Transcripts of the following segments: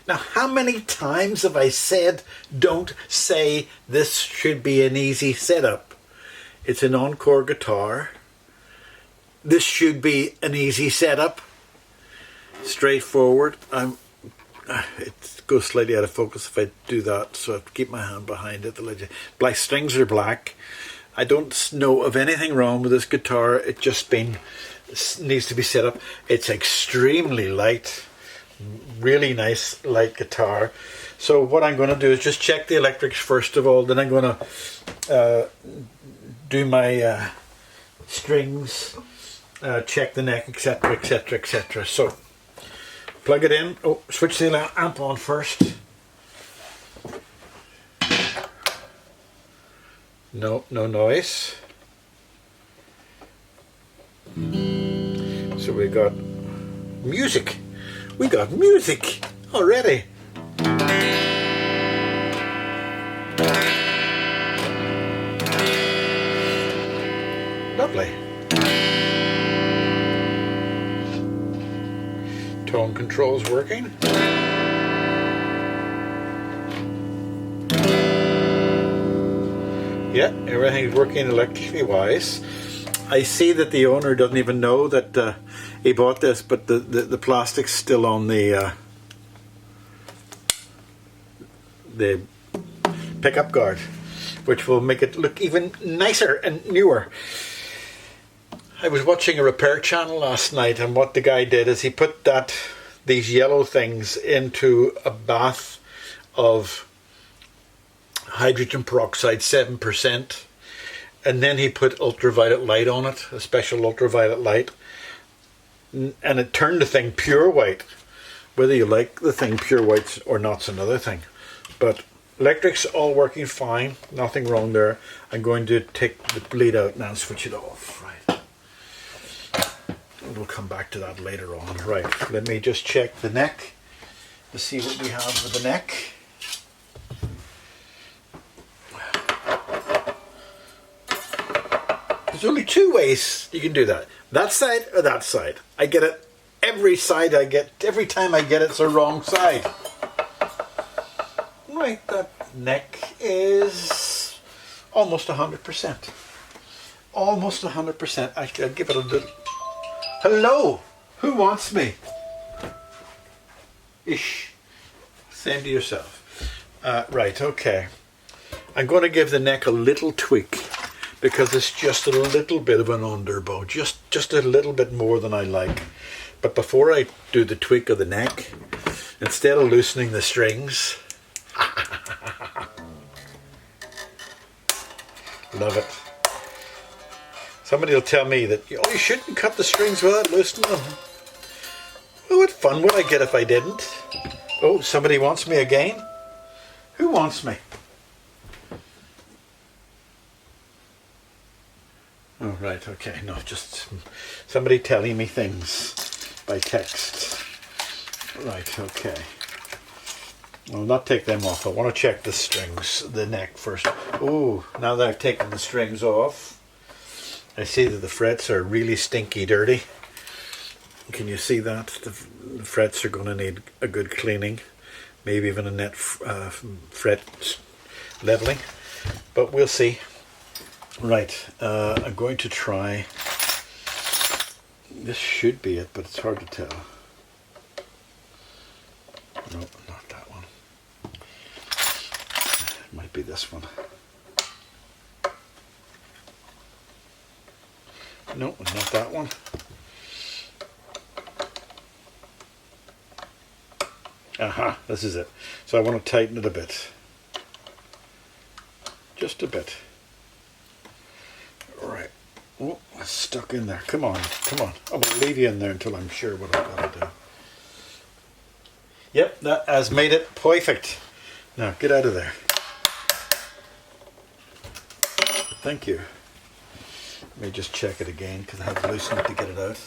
Now, how many times have I said, don't say this should be an easy setup? It's an Encore guitar. This should be an easy setup. Straightforward. It goes slightly out of focus if I do that, so I have to keep my hand behind it. The black strings are black. I don't know of anything wrong with this guitar. It just needs to be set up. It's extremely light. Really nice light guitar. So what I'm going to do is just check the electrics first of all. Then I'm going to do my strings, check the neck, etc, etc, etc. So plug it in. Oh, switch the amp on first. No noise. So we got music. We got music already. Lovely. Tone control's working. Yeah, everything's working electrically wise. I see that the owner doesn't even know that he bought this, but the plastic's still on the pickup guard, which will make it look even nicer and newer. I was watching a repair channel last night, and what the guy did is he put these yellow things into a bath of hydrogen peroxide 7%, and then he put ultraviolet light on it, a special ultraviolet light, and it turned the thing pure white. Whether you like the thing pure white or not's another thing, but electrics all working fine, nothing wrong there. I'm going to take the bleed out now and switch it off. Right, we'll come back to that later on. Right, let me just check the neck to see what we have with the neck. There's only two ways you can do that. That side or that side. I get it every time I get it's the wrong side. Right, that neck is almost 100%. Almost 100%. I'll give it a little. Hello! Who wants me? Ish. Same to yourself. Right, okay. I'm going to give the neck a little tweak, because it's just a little bit of an underbow, just a little bit more than I like. But before I do the tweak of the neck, instead of loosening the strings, love it. Somebody will tell me that, oh, you shouldn't cut the strings without loosening them. Well, what fun would I get if I didn't? Oh, somebody wants me again? Who wants me? Oh, right, okay. No, just somebody telling me things by text. Right, okay. I'll not take them off. I want to check the strings, the neck first. Oh, now that I've taken the strings off, I see that the frets are really stinky dirty. Can you see that? The frets are going to need a good cleaning. Maybe even a net fret leveling. But we'll see. Right, I'm going to try. This should be it, but it's hard to tell. No, not that one. It might be this one. No, not that one. Aha, this is it. So I want to tighten it a bit. Just a bit. Right. Oh, it's stuck in there. Come on, come on. I will leave you in there until I'm sure what I've got to do. Yep, that has made it perfect. Now, get out of there. Thank you. Let me just check it again because I have to loosen it to get it out.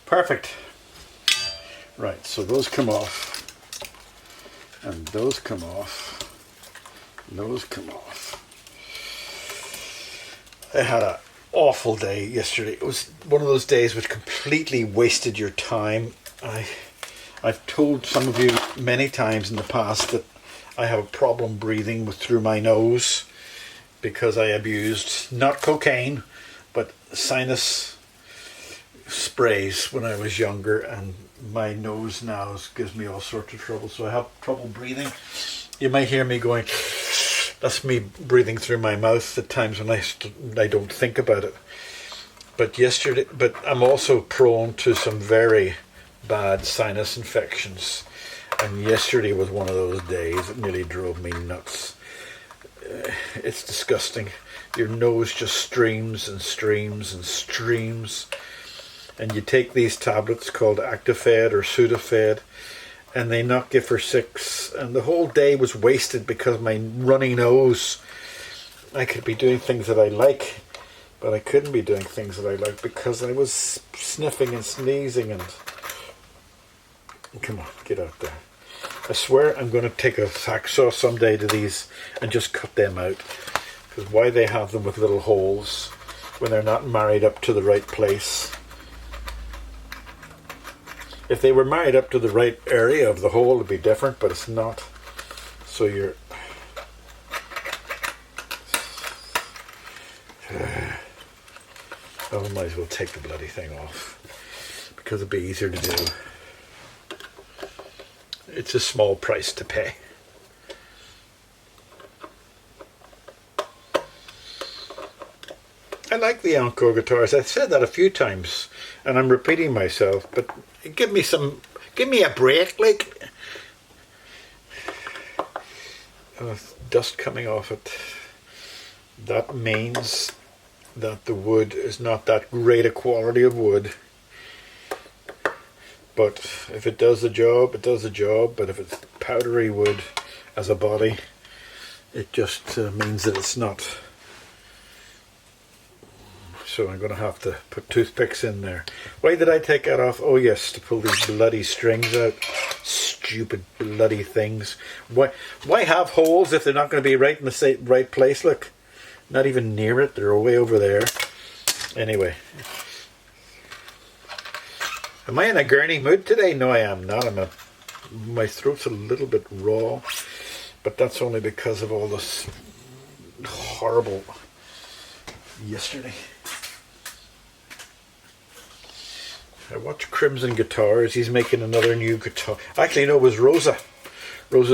Perfect. Right, so those come off. And those come off. Those come off. I had an awful day yesterday. It was one of those days which completely wasted your time. I've told some of you many times in the past that I have a problem breathing through my nose because I abused not cocaine but sinus sprays when I was younger, and my nose now gives me all sorts of trouble, so I have trouble breathing. You might hear me going, that's me breathing through my mouth at times when I don't think about it. But I'm also prone to some very bad sinus infections, and yesterday was one of those days. It nearly drove me nuts. It's disgusting. Your nose just streams and streams and streams, and you take these tablets called Actifed or Sudafed, and they knock you for six, and the whole day was wasted because of my runny nose. I could be doing things that I like, but I couldn't be doing things that I like because I was sniffing and sneezing and... Come on, get out there. I swear I'm going to take a hacksaw someday to these and just cut them out. Because why they have them with little holes when they're not married up to the right place? If they were married up to the right area of the hole, it'd be different, but it's not. So you're... I might as well take the bloody thing off, because it'd be easier to do. It's a small price to pay. I like the Encore guitars. I've said that a few times, and I'm repeating myself, but give me a break, like. Dust coming off it. That means that the wood is not that great a quality of wood. But if it does the job, it does the job. But if it's powdery wood as a body, it just means that it's not. So I'm going to have to put toothpicks in there. Why did I take that off? Oh yes, to pull these bloody strings out. Stupid bloody things. Why have holes if they're not going to be right in the right place? Look, not even near it. They're way over there. Anyway. Am I in a gurney mood today? No, I am not. My throat's a little bit raw, but that's only because of all this horrible yesterday. I watched Crimson Guitars. He's making another new guitar. Actually, no, it was Rosa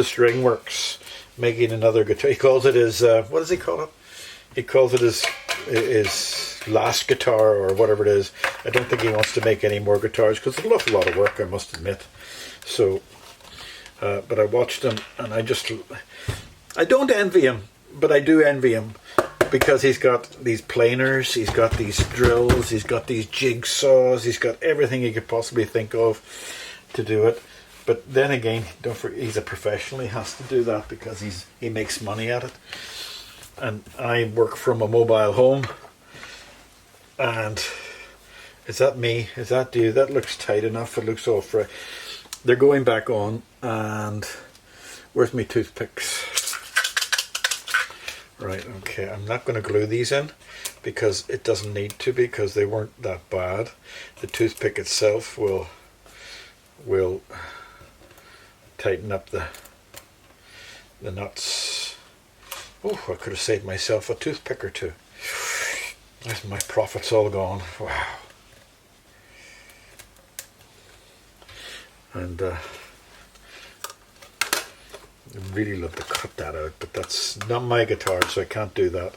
String Works making another guitar. He calls it his, what does he call it? He calls it his last guitar or whatever it is. I don't think he wants to make any more guitars because it's an awful lot of work, I must admit. So, but I watched him and I don't envy him, but I do envy him because he's got these planers, he's got these drills, he's got these jigsaws, he's got everything he could possibly think of to do it. But then again, don't forget, he's a professional. He has to do that because he makes money at it. And I work from a mobile home. And is that me? Is that you? That looks tight enough. It looks all fresh. They're going back on. And where's my toothpicks? Right, okay. I'm not going to glue these in because it doesn't need to, because they weren't that bad. The toothpick itself will tighten up the nuts. Oh, I could have saved myself a toothpick or two. There's my profits all gone. Wow. And I really love to cut that out, but that's not my guitar, so I can't do that.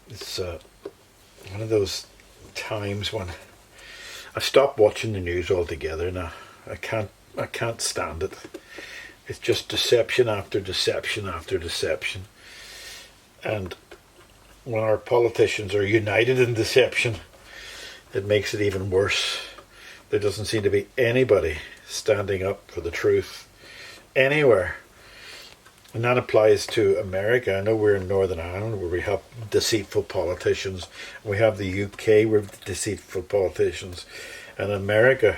It's one of those times when I've stopped watching the news altogether now. I can't stand it. It's just deception after deception after deception. And when our politicians are united in deception, it makes it even worse. There doesn't seem to be anybody standing up for the truth anywhere. And that applies to America. I know we're in Northern Ireland where we have deceitful politicians. We have the UK with deceitful politicians. And America,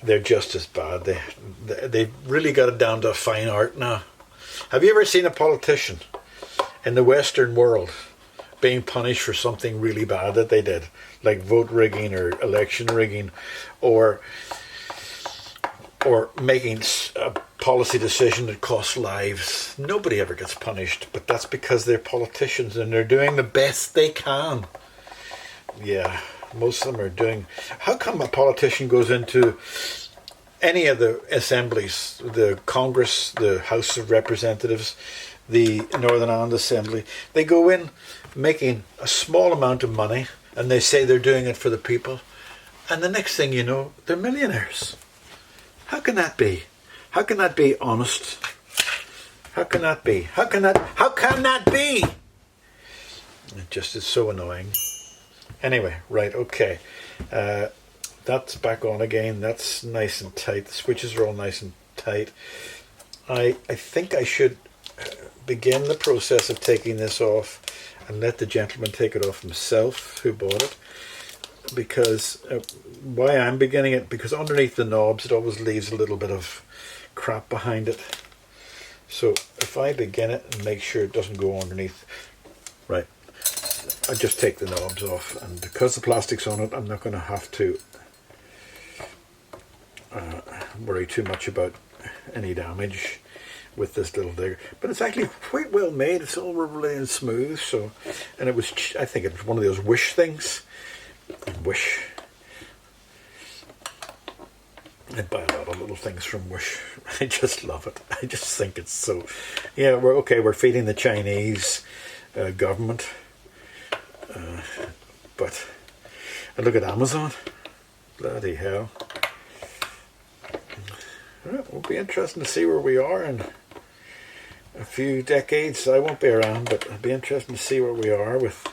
they're just as bad. They've really got it down to a fine art now. Have you ever seen a politician in the Western world being punished for something really bad that they did, like vote rigging or election rigging, or making a policy decision that costs lives. Nobody ever gets punished, but that's because they're politicians and they're doing the best they can. Yeah, most of them are doing... How come a politician goes into any of the assemblies, the Congress, the House of Representatives, the Northern Ireland Assembly, they go in making a small amount of money and they say they're doing it for the people, and the next thing you know, they're millionaires? How can that be? How can that be honest? How can that be? How can that be? It just is so annoying. Anyway, right, okay. That's back on again. That's nice and tight. The switches are all nice and tight. I think I should begin the process of taking this off and let the gentleman take it off himself who bought it. Because why I'm beginning it, because underneath the knobs it always leaves a little bit of crap behind it. So if I begin it and make sure it doesn't go underneath, right, I just take the knobs off, and because the plastic's on it, I'm not going to have to worry too much about any damage with this little digger. But it's actually quite well made. It's all rubbly and smooth. So, and it was, I think it was one of those Wish things. Wish. I buy a lot of little things from Wish. I just love it. I just think it's so... Yeah, we're feeding the Chinese government. But I look at Amazon. Bloody hell. Well, it will be interesting to see where we are in a few decades. I won't be around, but it'll be interesting to see where we are with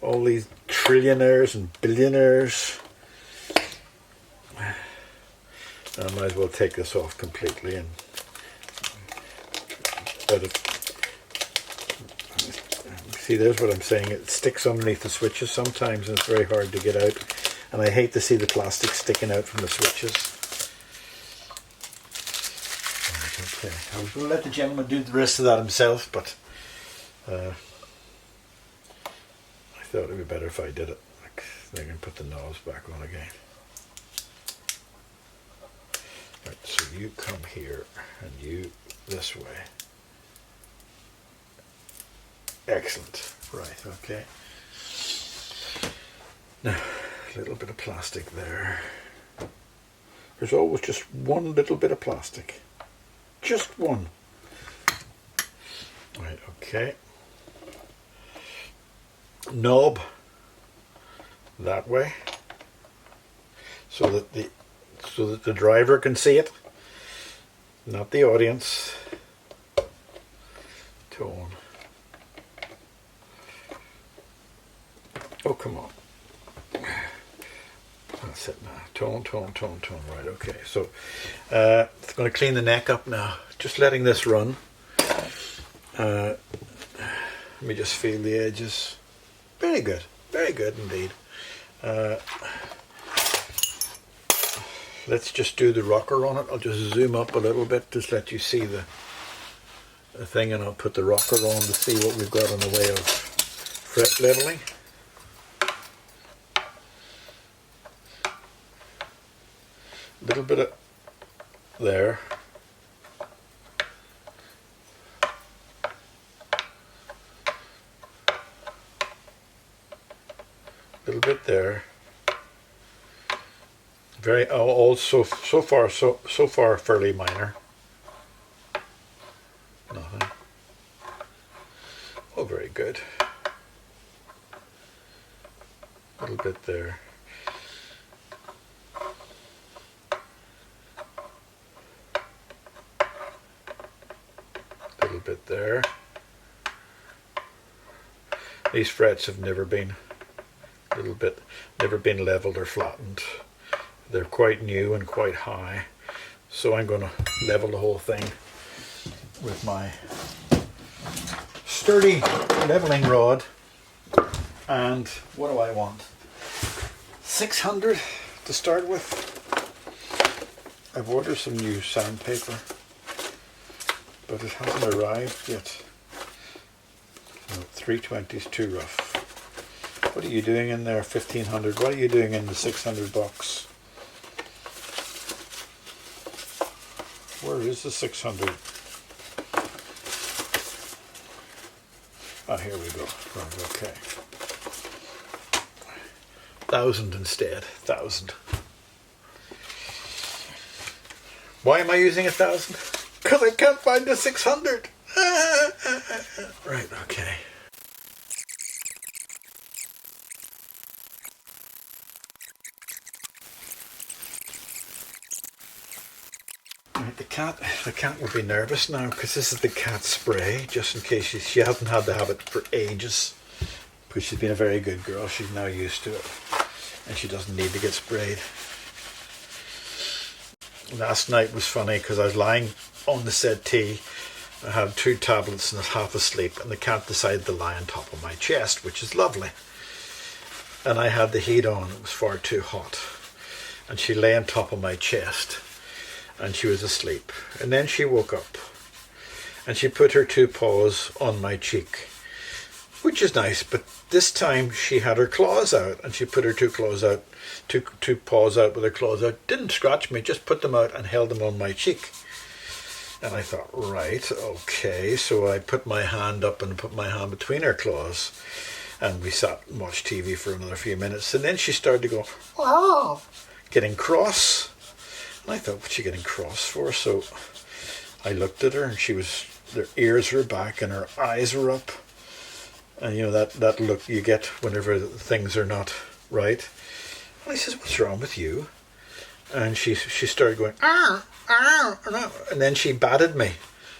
all these trillionaires and billionaires. I might as well take this off completely. And see, there's what I'm saying. It sticks underneath the switches sometimes, and it's very hard to get out. And I hate to see the plastic sticking out from the switches. Right, okay, I was going to let the gentleman do the rest of that himself, but I thought it would be better if I did it. Then I can put the knobs back on again. Right, so you come here and you this way. Excellent. Right, okay. Now, a little bit of plastic there. There's always just one little bit of plastic. Just one. Right, okay. Knob that way, so that the driver can see it, not the audience. Tone. Oh, come on. That's it now. Tone. Right, okay. So it's going to clean the neck up now. Just letting this run. Let me just feel the edges. Very good indeed. Let's just do the rocker on it. I'll just zoom up a little bit, just let you see the thing, and I'll put the rocker on to see what we've got in the way of fret leveling. A little bit of there. A little bit there. Very also so far fairly minor. Nothing. Oh, very good. A little bit there. A little bit there. These frets have never been leveled or flattened. They're quite new and quite high, so I'm going to level the whole thing with my sturdy leveling rod. And what do I want? 600 to start with. I've ordered some new sandpaper, but it hasn't arrived yet. So 320 is too rough. What are you doing in there? 1500. What are you doing in the 600 box? Where is the 600? Oh, here we go. Right, okay. 1000 instead. 1000. Why am I using 1000? Because I can't find the 600. Right, okay. The cat will be nervous now because this is the cat spray, just in case she hasn't had to have it for ages. Because she's been a very good girl, she's now used to it, and she doesn't need to get sprayed. Last night was funny because I was lying on the settee. I had 2 tablets and I was half asleep, and the cat decided to lie on top of my chest, which is lovely. And I had the heat on, it was far too hot. And she lay on top of my chest. And she was asleep. And then she woke up and she put her 2 paws on my cheek, which is nice, but this time she had her claws out, and she put her 2 claws out, two paws out with her claws out. Didn't scratch me, just put them out and held them on my cheek. And I thought, right, okay. So I put my hand up and put my hand between her claws, and we sat and watched TV for another few minutes. And then she started to go, wow, getting cross. And I thought, what's she getting cross for? So I looked at her, and her ears were back and her eyes were up. And you know, that look you get whenever things are not right. And I says, what's wrong with you? And she started going, ah, ah, ah. And then she batted me,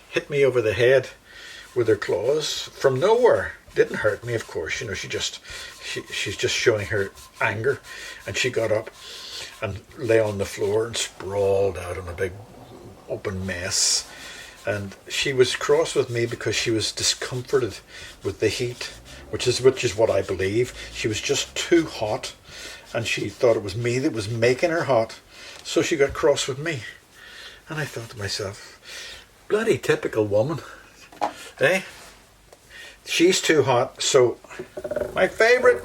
hit me over the head with her claws from nowhere. Didn't hurt me, of course. You know, she's just showing her anger. And she got up and lay on the floor and sprawled out in a big open mess. And she was cross with me because she was discomforted with the heat, which is what I believe. She was just too hot, and she thought it was me that was making her hot. So she got cross with me. And I thought to myself, bloody typical woman. Eh? She's too hot, so my favourite.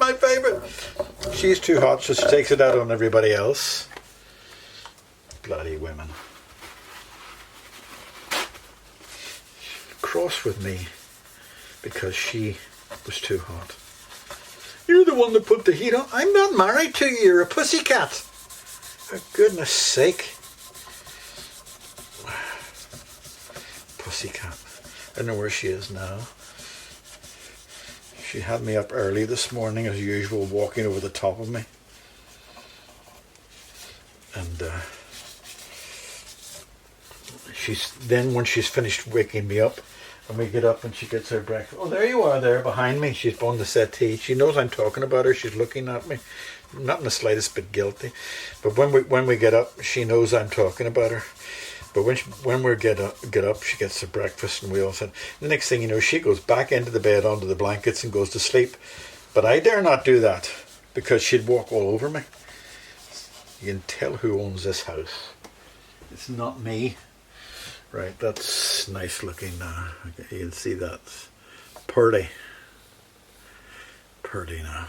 She's too hot, so she takes it out on everybody else. Bloody women. Cross with me because she was too hot. You're the one that put the heat on. I'm not married to you. You're a pussycat. For goodness sake. Pussycat. I don't know where she is now. She had me up early this morning as usual, walking over the top of me. And when she's finished waking me up, and we get up and she gets her breakfast. Oh, there you are there behind me. She's on the settee. She knows I'm talking about her. She's looking at me. Not in the slightest bit guilty. But when we get up, she knows I'm talking about her. But when we get up, she gets the breakfast, and we all said. The next thing you know, she goes back into the bed, onto the blankets, and goes to sleep. But I dare not do that, because she'd walk all over me. You can tell who owns this house. It's not me. Right, that's nice looking now. You can see that's pretty now.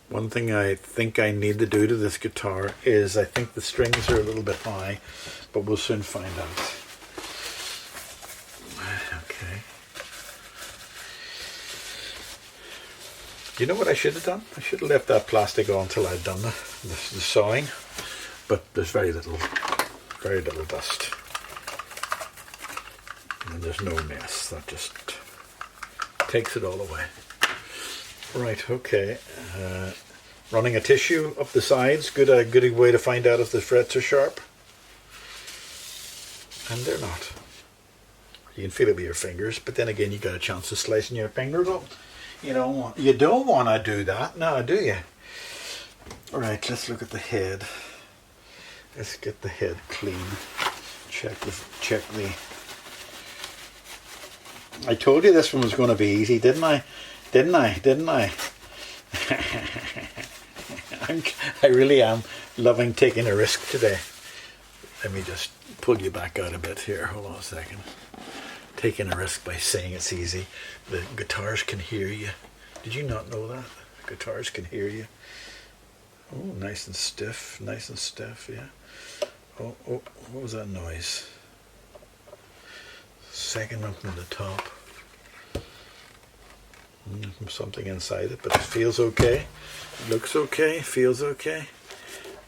One thing I think I need to do to this guitar is, I think the strings are a little bit high, but we'll soon find out. Okay. You know what I should have done? I should have left that plastic on until I'd done the sawing, but there's very little dust. And there's no mess. That just takes it all away. Right, okay. Running a tissue up the sides. Good way to find out if the frets are sharp. And they're not. You can feel it with your fingers, but then again, you got a chance of slicing your fingers up. You don't want to do that now, do you? Alright, let's look at the head. Let's get the head clean. Check the... I told you this one was going to be easy, didn't I? Didn't I? I really am loving taking a risk today. Let me just pull you back out a bit here. Hold on a second. taking a risk by saying it's easy. The guitars can hear you. Did you not know that? The guitars can hear you. Oh, nice and stiff, yeah. Oh, what was that noise? Second one from the top. Something inside it, but it feels okay. It looks okay, feels okay.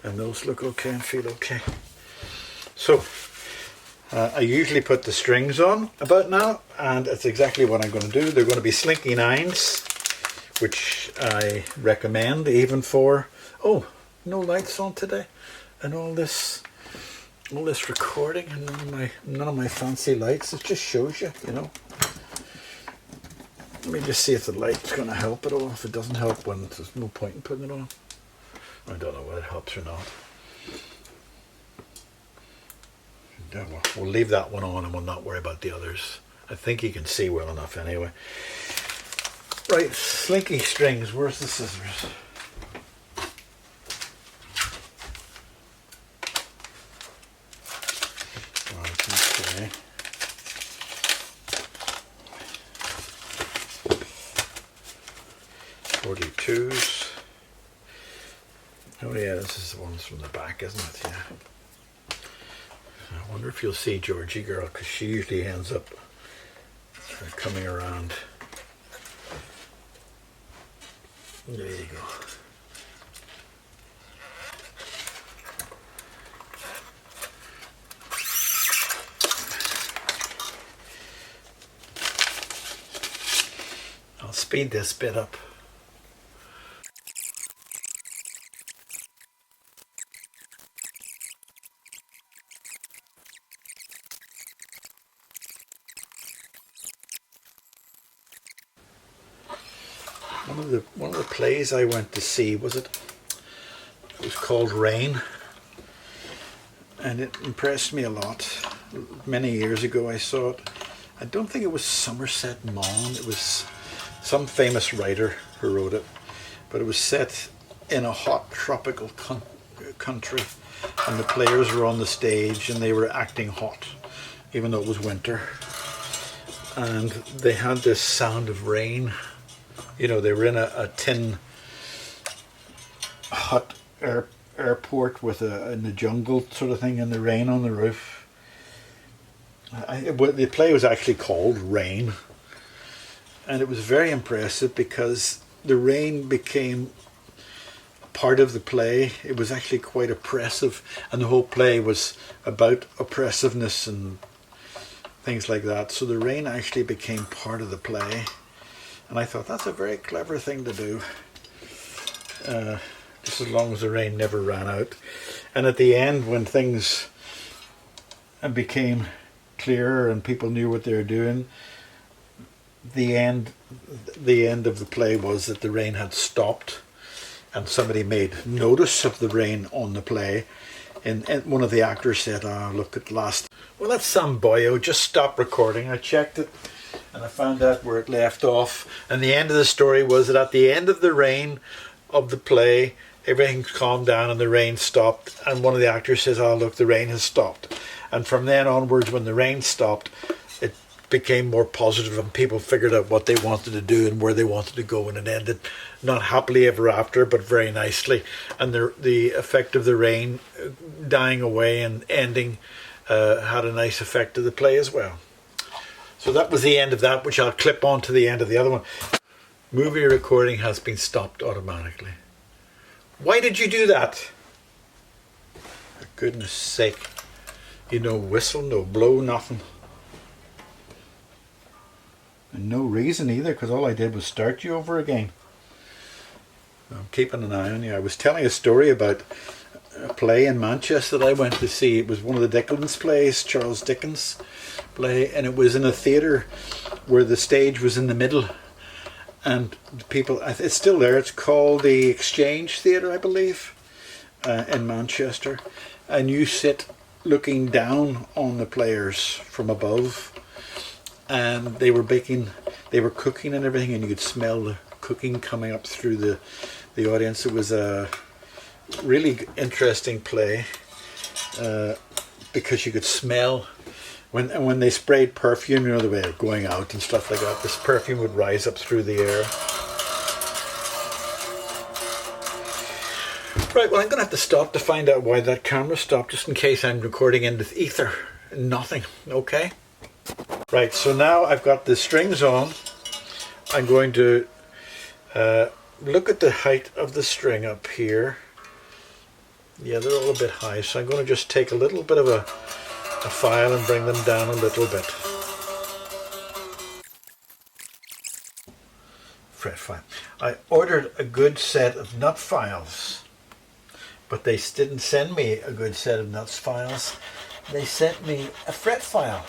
And those look okay and feel okay. So, I usually put the strings on about now, and it's exactly what I'm going to do. They're going to be slinky nines, which I recommend even for, oh, no lights on today, and all this recording, and none of my fancy lights. It just shows you, you know. Let me just see if the light's going to help at all. If it doesn't help, when there's no point in putting it on. I don't know whether it helps or not. Yeah, well, we'll leave that one on and we'll not worry about the others. I think you can see well enough anyway. Right, slinky strings. Where's the scissors? Okay. 42s. Oh yeah, this is the ones from the back, isn't it? Yeah. I wonder if you'll see Georgie girl, because she usually ends up coming around. There you go. I'll speed this bit up. One of the plays I went to see it was called Rain, and it impressed me a lot. Many years ago I saw it. I don't think it was Somerset Maugham. It was some famous writer who wrote it, but it was set in a hot tropical country, and the players were on the stage and they were acting hot, even though it was winter, and they had this sound of rain. You know, they were in a tin hut airport with in the jungle sort of thing, and the rain on the roof. The play was actually called Rain, and it was very impressive because the rain became part of the play. It was actually quite oppressive, and the whole play was about oppressiveness and things like that. So the rain actually became part of the play. And I thought, that's a very clever thing to do, just as long as the rain never ran out. And at the end, when things became clearer and people knew what they were doing, the end of the play was that the rain had stopped, and somebody made notice of the rain on the play. And one of the actors said, "Oh, look at last. Well, that's some boyo. Just stop recording." I checked it, and I found out where it left off. And the end of the story was that at the end of the rain of the play, everything calmed down and the rain stopped. And one of the actors says, "Oh, look, the rain has stopped." And from then onwards, when the rain stopped, it became more positive, and people figured out what they wanted to do and where they wanted to go. And it ended not happily ever after, but very nicely. And the effect of the rain dying away and ending had a nice effect to the play as well. So that was the end of that, which I'll clip on to the end of the other one. Movie recording has been stopped automatically. Why did you do that? For goodness sake. You no whistle, no blow, nothing. And no reason either, because all I did was start you over again. I'm keeping an eye on you. I was telling a story about a play in Manchester that I went to see. It was one of the Dickens plays, Charles Dickens play, and it was in a theatre where the stage was in the middle, and the people, it's still there, it's called the Exchange Theatre, I believe, in Manchester, and you sit looking down on the players from above, and they were cooking and everything, and you could smell the cooking coming up through the audience. It was a really interesting play, because you could smell when they sprayed perfume, you know, the way of going out and stuff like that, this perfume would rise up through the air. Right, well, I'm going to have to stop to find out why that camera stopped, just in case I'm recording into the ether. Nothing, okay? Right, so now I've got the strings on. I'm going to look at the height of the string up here. Yeah, they're all a bit high, so I'm going to just take a little bit of a file and bring them down a little bit. Fret file. I ordered a good set of nut files, but they didn't send me a good set of nut files. They sent me a fret file,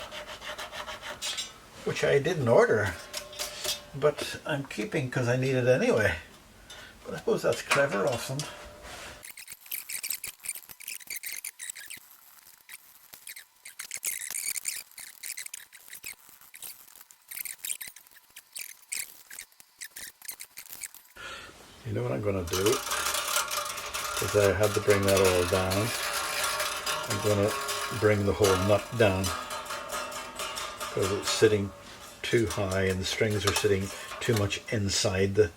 which I didn't order, but I'm keeping because I need it anyway. But I suppose that's clever of them. You know what I'm going to do? Because I had to bring that all down. I'm going to bring the whole nut down because it's sitting too high and the strings are sitting too much inside the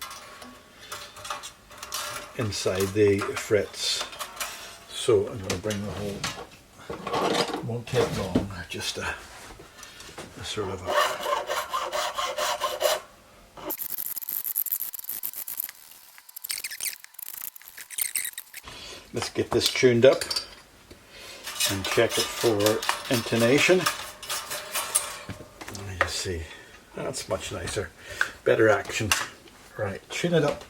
frets. So I'm going to bring the whole. It won't take long. Just a sort of a. Let's get this tuned up and check it for intonation. Let me just see. That's much nicer. Better action. Right, tune it up.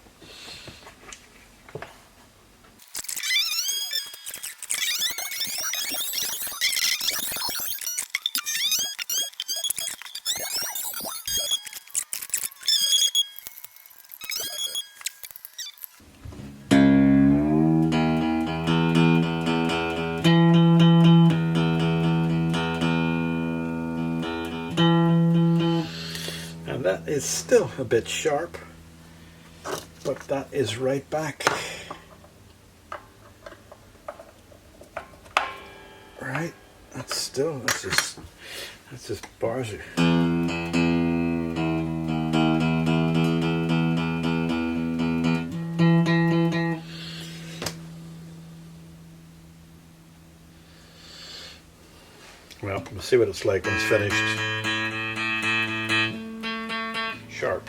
And that is still a bit sharp, but that is right back. Right, that's just bars. Well, we'll see what it's like when it's finished. Sharp.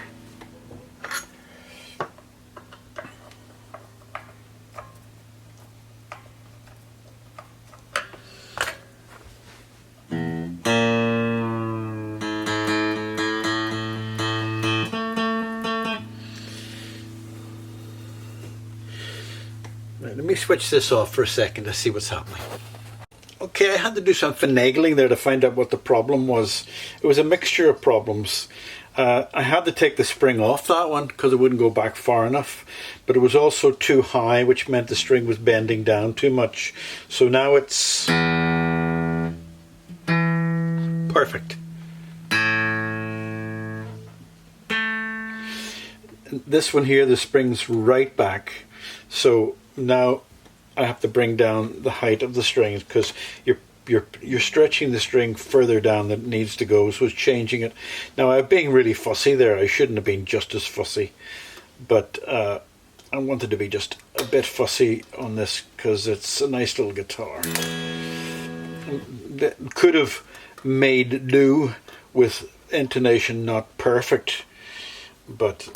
Right, let me switch this off for a second to see what's happening. Okay, I had to do some finagling there to find out what the problem was. It was a mixture of problems. I had to take the spring off that one because it wouldn't go back far enough, but it was also too high, which meant the string was bending down too much. So now it's perfect. This one here, the spring's right back. So now I have to bring down the height of the strings because you're stretching the string further down than it needs to go, so it's changing it. Now I'm being really fussy there. I shouldn't have been just as fussy, but I wanted to be just a bit fussy on this because it's a nice little guitar. Could have made do with intonation not perfect, but,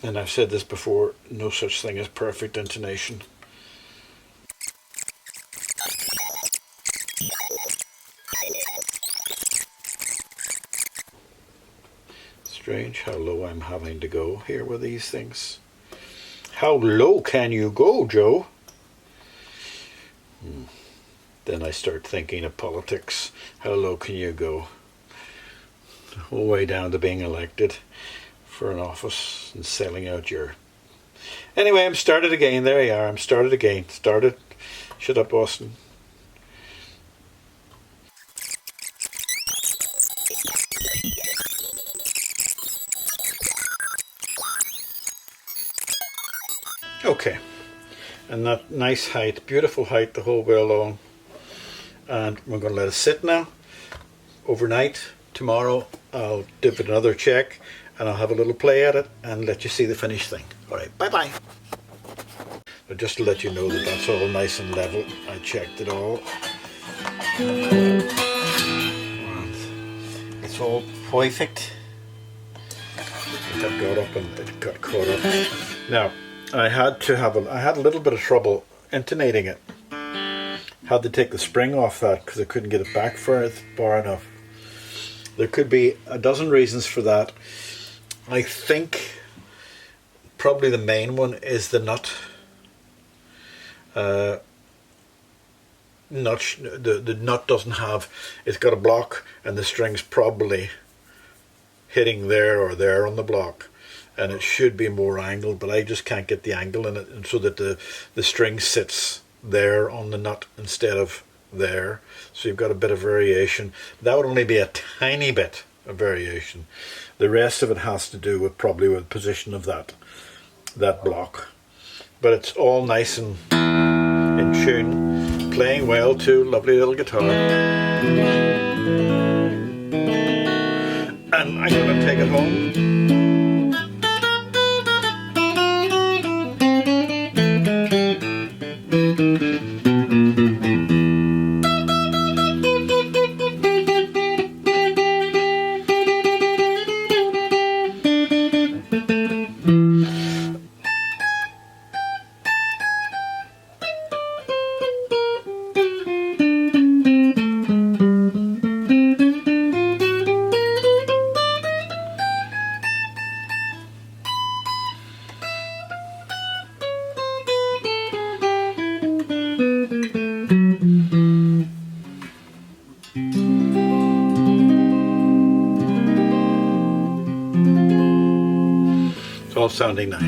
and I've said this before, no such thing as perfect intonation. Strange how low I'm having to go here with these things. How low can you go, Joe? Then I start thinking of politics. How low can you go? The whole way down to being elected for an office and selling out your... Anyway, I'm started again. There you are. I'm started again. Started. Shut up, Boston. Okay, and that nice height, beautiful height the whole way along, and we're going to let it sit now overnight. Tomorrow I'll give it another check and I'll have a little play at it and let you see the finished thing. Alright, bye bye. So just to let you know that that's all nice and level. I checked it all. And it's all perfect. It got up and it got caught up. Now, I had a little bit of trouble intonating it. Had to take the spring off that because I couldn't get it back far enough. There could be a dozen reasons for that. I think probably the main one is the nut. The nut doesn't have, it's got a block and the string's probably hitting there or there on the block, and it should be more angled, but I just can't get the angle in it, and so that the string sits there on the nut instead of there, so you've got a bit of variation. That would only be a tiny bit of variation. The rest of it has to do with probably with the position of that block, but it's all nice and in tune, playing well too. Lovely little guitar, and I'm going to take it home. It's all sounding nice.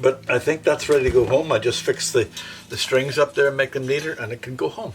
But I think that's ready to go home. I just fix the strings up there and make them neater, and it can go home.